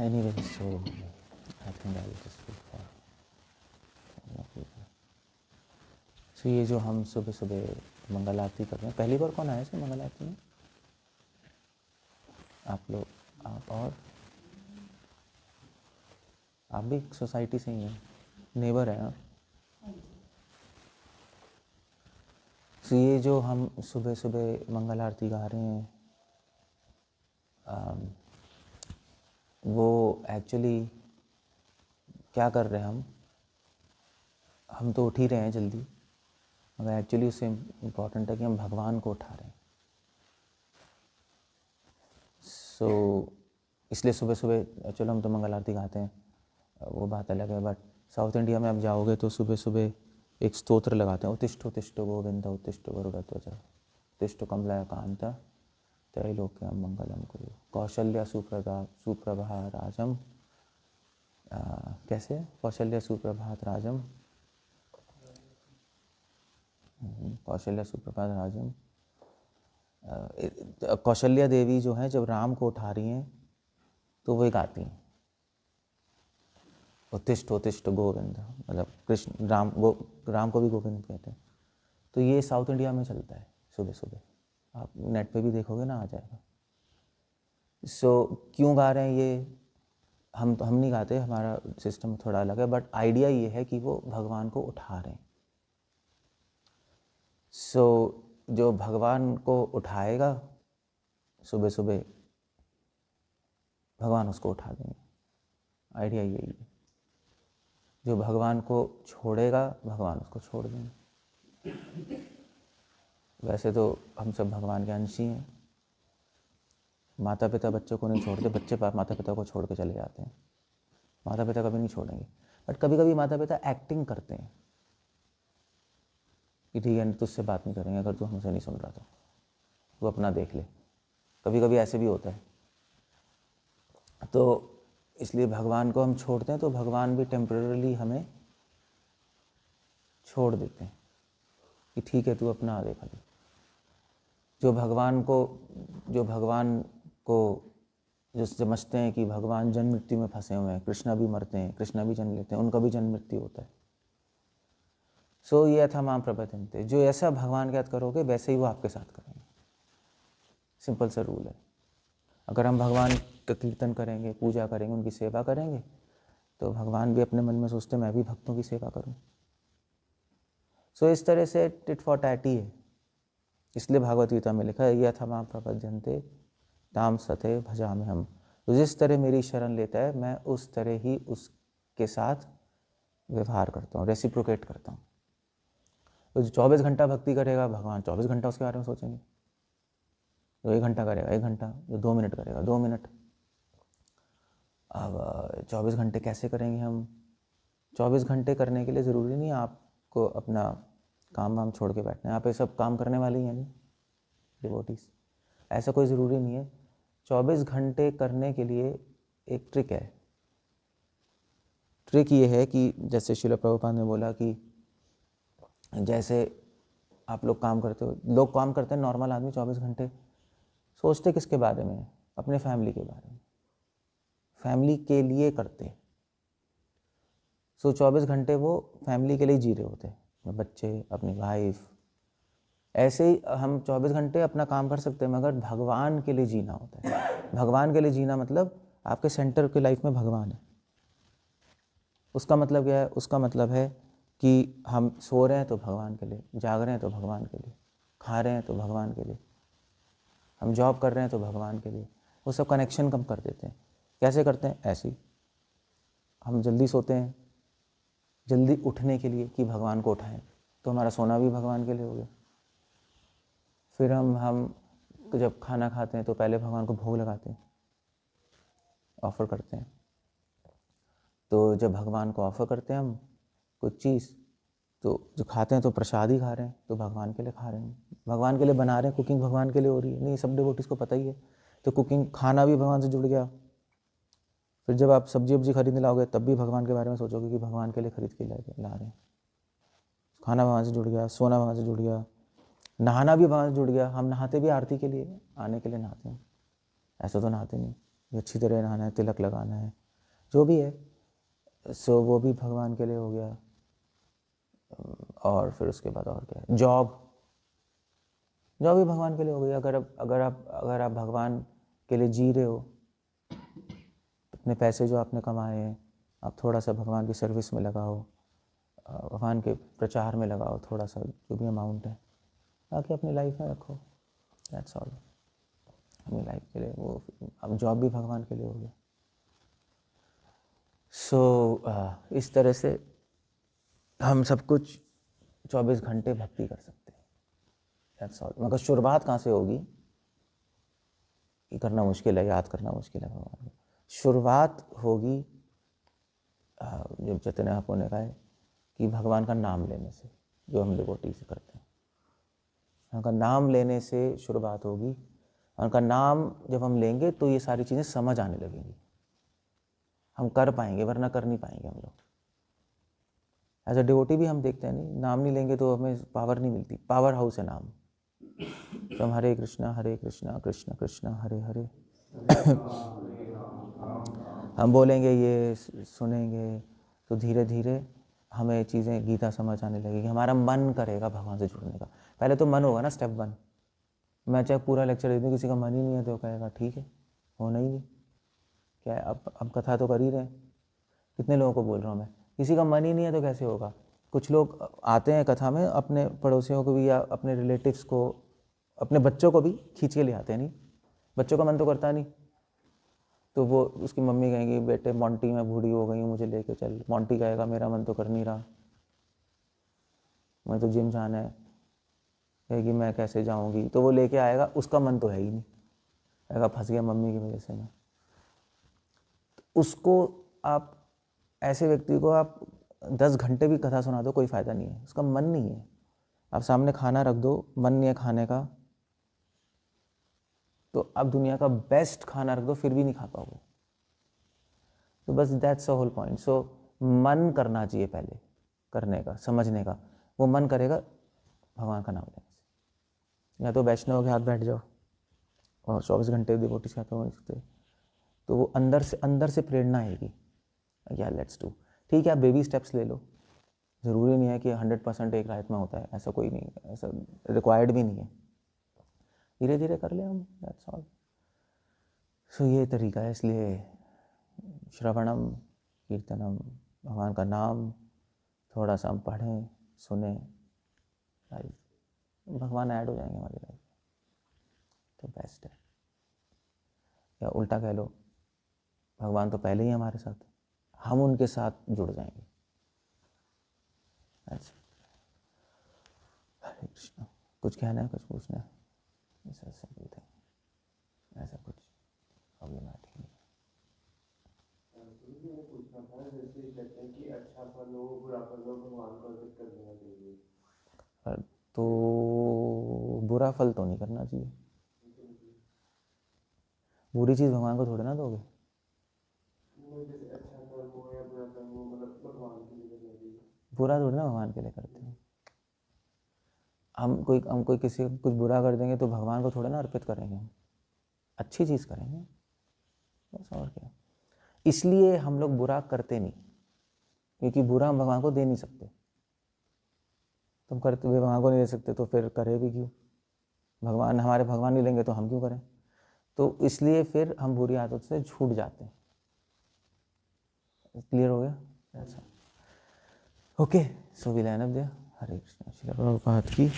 Anyway, so I think I will just wait for. So ये जो हम सुबह सुबह मंगल आरती करते हैं, पहली बार कौन आया है मंगल आरती में? आप लोग, आप और आप भी सोसाइटी से ही हैं, नेबर है ना? तो ये जो हम सुबह सुबह मंगल आरती गा रहे हैं, वो एक्चुअली क्या कर रहे हैं हम तो उठ ही रहे हैं जल्दी, मगर एक्चुअली उससे इम्पॉर्टेंट है कि हम भगवान को उठा रहे हैं। इसलिए सुबह सुबह चलो हम तो मंगल आरती गाते हैं, वो बात अलग है। बट साउथ इंडिया में आप जाओगे तो सुबह सुबह एक स्तोत्र लगाते हैं, उत्तिष्ठ उत्तिष्ठ गोविंद उत्तिष्ठ गरुड़ध्वज उत्तिष्ठ कमलाकांत त्रैलोक्यं मंगलम कुरु कौशल्या सुप्रभा राजम। कैसे? कौशल्या सुप्रभात राजम, कौशल्या सुप्रभात राजम। कौशल्या देवी जो हैं जब राम को उठा रही हैं तो वो गाती हैं उत्तिष्ठ उत्तिष्ठ गोविंद, मतलब कृष्ण राम को भी गोविंद कहते हैं। तो ये साउथ इंडिया में चलता है सुबह सुबह, आप नेट पे भी देखोगे ना, आ जाएगा। क्यों गा रहे हैं ये? हम नहीं गाते, हमारा सिस्टम थोड़ा अलग है, बट आइडिया ये है कि वो भगवान को उठा रहे हैं। जो भगवान को उठाएगा सुबह सुबह, भगवान उसको उठा देंगे। आइडिया यही है। जो भगवान को छोड़ेगा, भगवान उसको छोड़ देंगे। वैसे तो हम सब भगवान के अंश ही हैं। माता पिता बच्चों को नहीं छोड़ते, बच्चे माता पिता को छोड़ के चले जाते हैं। माता पिता कभी नहीं छोड़ेंगे, बट कभी कभी माता पिता एक्टिंग करते हैं कि ठीक है तुझसे बात नहीं करेंगे, अगर तू हमसे नहीं सुन रहा तो अपना देख ले। कभी कभी ऐसे भी होता है। तो इसलिए भगवान को हम छोड़ते हैं तो भगवान भी टेम्परेरी हमें छोड़ देते हैं कि ठीक है तू अपना देखा ले। जो भगवान को जो समझते हैं कि भगवान जन्म मृत्यु में फंसे हुए हैं, कृष्णा भी मरते हैं, कृष्णा भी जन्म लेते हैं, उनका भी जन्म मृत्यु होता है। ये था मां प्रपद्यन्ते। जो ऐसा भगवान के साथ करोगे वैसे ही वो आपके साथ करेंगे। सिंपल सा रूल है। अगर हम भगवान का कीर्तन करेंगे, पूजा करेंगे, उनकी सेवा करेंगे, तो भगवान भी अपने मन में सोचते मैं भी भक्तों की सेवा करूं। इस तरह से टिट फॉर टैट ही है। इसलिए भागवत गीता में लिखा है यथा मां प्रपद्यन्ते ताम सते भजामि हम। तो जिस तरह मेरी शरण लेता है मैं उस तरह ही उसके साथ व्यवहार करता हूँ, रेसिप्रोकेट करता हूँ। तो जो 24 घंटा भक्ति करेगा, भगवान 24 घंटा उसके बारे में सोचेंगे। जो 1 घंटा करेगा 1 घंटा, जो 2 मिनट करेगा 2 मिनट। अब 24 घंटे कैसे करेंगे हम? 24 घंटे करने के लिए ज़रूरी नहीं है आपको अपना काम वाम छोड़ के बैठना है। आप ये सब काम करने वाले ही हैं नहीं डिवोटीज, ऐसा कोई ज़रूरी नहीं है। 24 घंटे करने के लिए एक ट्रिक है। ट्रिक ये है कि जैसे श्रील प्रभुपाद ने बोला कि जैसे आप लोग काम करते हो, लोग काम करते हैं, नॉर्मल आदमी 24 घंटे सोचते किसके बारे में? अपने फैमिली के बारे में, फैमिली के लिए करते। 24 घंटे वो फैमिली के लिए जी रहे होते हैं, बच्चे, अपनी वाइफ। ऐसे ही हम 24 घंटे अपना काम कर सकते हैं, मगर भगवान के लिए जीना होता है। भगवान के लिए जीना मतलब आपके सेंटर के लाइफ में भगवान है। उसका मतलब क्या है? उसका मतलब है कि हम सो रहे हैं तो भगवान के लिए, जाग रहे हैं तो भगवान के लिए, खा रहे हैं तो भगवान के लिए, हम जॉब कर रहे हैं तो भगवान के लिए। वो सब कनेक्शन कम कर देते हैं। कैसे करते हैं? ऐसे ही हम जल्दी सोते हैं जल्दी उठने के लिए कि भगवान को उठाएं, तो हमारा सोना भी भगवान के लिए हो गया। फिर हम जब खाना खाते हैं तो पहले भगवान को भोग लगाते हैं, ऑफ़र करते हैं। तो जब भगवान को ऑफ़र करते हैं हम कुछ चीज़, तो जो खाते हैं तो प्रसाद ही खा रहे हैं, तो भगवान के लिए खा रहे हैं, भगवान के लिए बना रहे हैं। कुकिंग भगवान के लिए हो रही है। नहीं, सब डिवोटीज़ को पता ही है। तो कुकिंग, खाना भी भगवान से जुड़ गया। फिर जब आप सब्जी वब्जी खरीदने लाओगे तब भी भगवान के बारे में सोचोगे कि भगवान के लिए खरीद के ला रहे हैं। खाना भगवान से जुड़ गया, सोना भगवान से जुड़ गया, नहाना भी भगवान से जुड़ गया। हम नहाते भी आरती के लिए, आने के लिए नहाते हैं, ऐसा तो नहाते नहीं। अच्छी तरह नहाना है, तिलक लगाना है, जो भी है, सो वो भी भगवान के लिए हो गया। और फिर उसके बाद और क्या है, जॉब भी भगवान के लिए हो गई। अगर आप भगवान के लिए जी रहे हो, अपने पैसे जो आपने कमाए हैं आप थोड़ा सा भगवान की सर्विस में लगाओ, भगवान के प्रचार में लगाओ, थोड़ा सा जो भी अमाउंट है, बाकी अपनी लाइफ में रखो, दैट्स ऑल। अपनी लाइफ के लिए वो, अब जॉब भी भगवान के लिए हो गया। सो इस तरह से हम सब कुछ 24 घंटे भक्ति कर सकते हैं, दैट्स ऑल। मगर शुरुआत कहाँ से होगी, ये करना मुश्किल है, याद करना मुश्किल है भगवान को। शुरुआत होगी जब चैतन्य महाप्रभु ने कहा है कि भगवान का नाम लेने से, जो हम डिवोटी से करते हैं, उनका नाम लेने से शुरुआत होगी। उनका नाम जब हम लेंगे तो ये सारी चीज़ें समझ आने लगेंगी, हम कर पाएंगे, वरना कर नहीं पाएंगे हम लोग। एज अ डिवोटी भी हम देखते हैं, नहीं, नाम नहीं लेंगे तो हमें पावर नहीं मिलती। पावर हाउस है नाम। तो हम हरे कृष्णा कृष्ण कृष्ण हरे हरे हम बोलेंगे, ये सुनेंगे, तो धीरे धीरे हमें चीज़ें, गीता समझ आने लगेगी, हमारा मन करेगा भगवान से जुड़ने का। पहले तो मन होगा ना, स्टेप 1। मैं चाहे पूरा लेक्चर दे दूँ, किसी का मन ही नहीं है तो कहेगा ठीक है, होना ही नहीं, क्या है, अब कथा तो कर ही रहे हैं। कितने लोगों को बोल रहा हूँ मैं, किसी का मन ही नहीं है तो कैसे होगा। कुछ लोग आते हैं कथा में, अपने पड़ोसियों को भी या अपने रिलेटिव्स को, अपने बच्चों को भी खींच के ले आते हैं। नहीं, बच्चों का मन तो करता नहीं, तो वो उसकी मम्मी कहेंगी, बेटे मोंटी मैं बूढ़ी हो गई हूँ, मुझे लेके चल। मोंटी कहेगा, मेरा मन तो कर नहीं रहा, मैं तो जिम जाना है। कहेगी, मैं कैसे जाऊँगी, तो वो लेके आएगा, उसका मन तो है ही नहीं, कहेगा फंस गया मम्मी की वजह से मैं। तो उसको आप, ऐसे व्यक्ति को आप 10 घंटे भी कथा सुना दो, कोई फ़ायदा नहीं है, उसका मन नहीं है। आप सामने खाना रख दो, मन नहीं है खाने का, तो आप दुनिया का बेस्ट खाना रख दो, फिर भी नहीं खा पाओगे। तो बस दैट्स द होल पॉइंट। सो मन करना चाहिए पहले, करने का, समझने का। वो मन करेगा भगवान का नाम लेने से। या तो वैष्णव के हाथ बैठ जाओ और 24 घंटे डिवोटी के हाथ में नहीं सकते, तो वो अंदर से प्रेरणा आएगी, या लेट्स डू। ठीक है, आप बेबी स्टेप्स ले लो, ज़रूरी नहीं है कि 100% एक रात में होता है, ऐसा कोई नहीं, ऐसा रिक्वायर्ड भी नहीं है, धीरे धीरे कर ले हम, दैट्स ऑल। सो ये तरीका है। इसलिए श्रवणम कीर्तनम, भगवान का नाम थोड़ा सा हम पढ़ें, सुने, लाइफ भगवान ऐड हो जाएंगे हमारी लाइफ, तो बेस्ट है। या उल्टा कह लो, भगवान तो पहले ही हमारे साथ, हम उनके साथ जुड़ जाएंगे। अच्छा, हरे कृष्ण। कुछ कहना है, कुछ पूछना है, ऐसा सिंपल थिंग, ऐसा कुछ प्रॉब्लमैटिक नहीं। पूछना था, जैसे कहते हैं कि अच्छा फल हो बुरा फल हो, भगवान को अर्पित कर देना चाहिए, तो बुरा फल तो नहीं करना चाहिए। बुरी चीज़ भगवान को थोड़े ना दोगे। जैसे अच्छा कर्म हो या बुरा कर्म हो, मतलब भगवान के लिए करना चाहिए। बुरा थोड़ी ना भगवान के लिए करते हैं। हम कोई किसी को कुछ बुरा कर देंगे तो भगवान को थोड़ा ना अर्पित करेंगे, हम अच्छी चीज़ करेंगे बस, और क्या। इसलिए हम लोग बुरा करते नहीं, क्योंकि बुरा हम भगवान को दे नहीं सकते। तुम करते हुए भगवान को नहीं दे सकते तो फिर करे भी क्यों। भगवान नहीं लेंगे तो हम क्यों करें। तो इसलिए फिर हम बुरी आदत से छूट जाते हैं। क्लियर हो गया? ऐसा okay. So will end up there. Hare Krishna. Srila Prabhupada की।